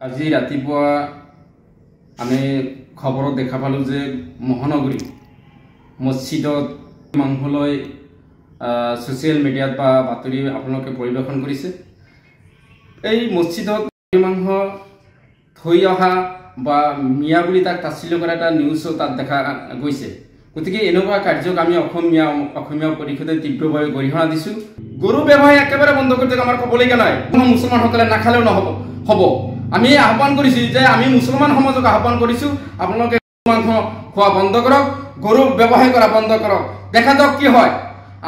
আজি ৰাতিপুৱা আমি খবৰত দেখা পালো যে মহানগৰী মছজিদত মাংসলৈ সোশ্যাল মিডিয়াত বা বাতৰি আপোনালোকে পৰিৱেশন কৰিছে। এই মছজিদত মাংস থৈ অহা বা মিয়া বুলি তাক তাচ্ছিল্য কৰা এটা নিউজো তাত দেখা গৈছে। গতিকে এনেকুৱা কাৰ্যক আমি অসমীয়া পৰিষদে তীব্ৰভাৱে গৰিহণা দিছোঁ। গৰু ব্যৱসায় একেবাৰে বন্ধ কৰি দিয়ক, আমাৰ ক'বলগীয়া নাই। মুছলমানসকলে নাখালেও হ'ব। আমি আহ্বান কৰিছোঁ যে আমি মুছলমান সমাজক আহ্বান কৰিছোঁ, আপোনালোকে মাংস খোৱা বন্ধ কৰক, গৰু ব্যৱসায় কৰা বন্ধ কৰক। দেখা যাওক কি হয়।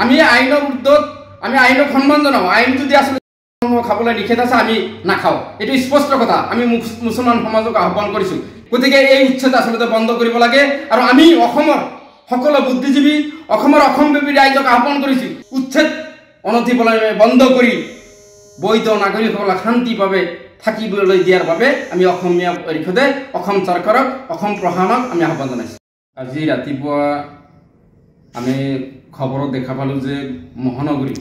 আমি আইনৰ উৰ্ধত আমি আইনক সন্মান জনাওঁ। আইন যদি আচলতে খাবলৈ নিষেধ আছে, আমি নাখাওঁ, এইটো স্পষ্ট কথা। আমি মুছলমান সমাজক আহ্বান কৰিছোঁ। গতিকে এই উচ্ছেদ আচলতে বন্ধ কৰিব লাগে। আৰু আমি অসমৰ সকলো বুদ্ধিজীৱী, অসমব্যাপী ৰাইজক আহ্বান কৰিছোঁ, উচ্ছেদ অনতিপলমে বন্ধ কৰি বৈধ নাগৰিকসকলক শান্তিভাৱে থাকিবলৈ দিয়াৰ বাবে আমি অসমীয়া পৰিষদে অসম চৰকাৰক, অসম প্ৰশাসনক আমি আহ্বান জনাইছোঁ। আজি ৰাতিপুৱা আমি খবৰত দেখা পালোঁ যে মহানগৰী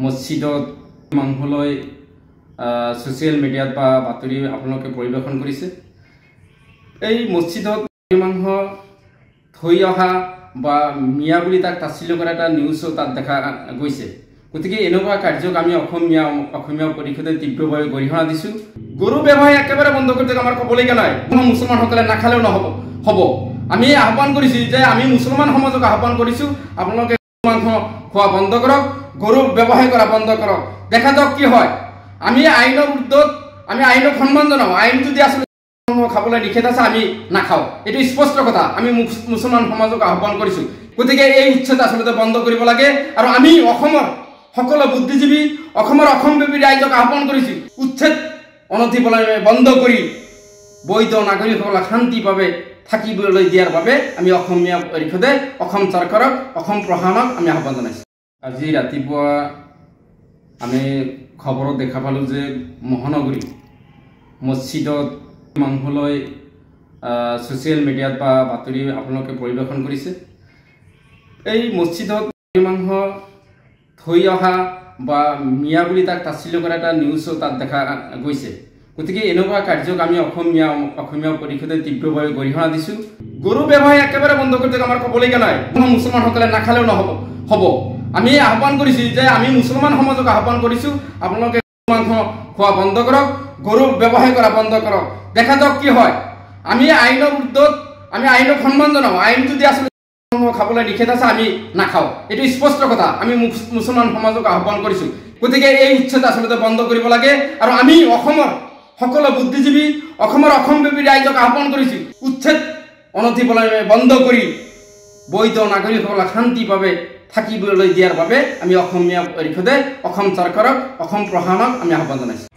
মছজিদত মাংসলৈ সোশ্যাল মিডিয়াত বা বাতৰি আপোনালোকে পৰিৱেশন কৰিছে। এই মছজিদত মাংস থৈ অহা বা মিয়া বুলি তাক তাচ্ছিল্য কৰা এটা নিউজো তাত দেখা গৈছে। গতিকে এনেকুৱা কাৰ্যক আমি অসমীয়া পৰিষদে তীব্ৰভাৱে গৰিহণা দিছোঁ। গৰু ব্যৱসায় একেবাৰে বন্ধ কৰি দিয়ক, আমাৰ ক'বলগীয়া নাই। মুছলমানসকলে নাখালেও হ'ব। আমি আহ্বান কৰিছোঁ যে আমি মুছলমান সমাজক আহ্বান কৰিছোঁ, আপোনালোকে মাংস খোৱা বন্ধ কৰক, গৰু ব্যৱসায় কৰা বন্ধ কৰক। দেখা যাওক কি হয়। আমি আইনৰ উৰ্ধত আমি আইনক সন্মান জনাওঁ। আইন যদি আচলতে খাবলৈ নিষেধ আছে, আমি নাখাওঁ, এইটো স্পষ্ট কথা। আমি মুছলমান সমাজক আহ্বান কৰিছোঁ। গতিকে এই উচ্ছেদ আচলতে বন্ধ কৰিব লাগে। আৰু আমি অসমৰ সকলো বুদ্ধিজীৱী, অসমব্যাপী ৰাইজক আহ্বান কৰিছোঁ, উচ্ছেদ অনতিপলমে বন্ধ কৰি বৈধ নাগৰিকসকলক শান্তিভাৱে থাকিবলৈ দিয়াৰ বাবে আমি অসমীয়া পৰিষদে অসম চৰকাৰক, অসম প্ৰশাসনক আমি আহ্বান জনাইছোঁ। আজি ৰাতিপুৱা আমি খবৰত দেখা পালোঁ যে মহানগৰী মছজিদত মাংসলৈ সোশ্যাল মিডিয়াত বা বাতৰি আপোনালোকে পৰিৱেশন কৰিছে। এই মছজিদত মাংস থৈ অহা বা মিয়া বুলি তাক তাচ্ছিল্য কৰা এটা নিউজো তাত দেখা গৈছে। গতিকে এনেকুৱা কাৰ্যক আমি অসমীয়া পৰিষদে তীব্ৰভাৱে গৰিহণা দিছোঁ। গৰু ব্যৱসায় একেবাৰে বন্ধ কৰি দিয়ক, আমাৰ ক'বলগীয়া নাই। মুছলমানসকলে নাখালেও হ'ব। আমি আহ্বান কৰিছোঁ যে আমি মুছলমান সমাজক আহ্বান কৰিছোঁ, আপোনালোকে মাংস খোৱা বন্ধ কৰক, গৰু ব্যৱসায় কৰা বন্ধ কৰক। দেখা যাওক কি হয়। আমি আইনৰ উৰ্ধত আমি আইনক সন্মান জনাওঁ। আইন যদি আচলতে খাবলৈ নিষেধ আছে, আমি নাখাওঁ, এইটো স্পষ্ট কথা। আমি মুছলমান সমাজক আহ্বান কৰিছোঁ। গতিকে এই উচ্ছেদ আচলতে বন্ধ কৰিব লাগে। আৰু আমি অসমৰ সকলো বুদ্ধিজীৱী, অসমব্যাপী ৰাইজক আহ্বান কৰিছোঁ, উচ্ছেদ অনতিপলমে বন্ধ কৰি বৈধ নাগৰিকসকলক শান্তিভাৱে থাকিবলৈ দিয়াৰ বাবে আমি অসমীয়া পৰিষদে অসম চৰকাৰক, অসম প্ৰশাসনক আমি আহ্বান জনাইছোঁ।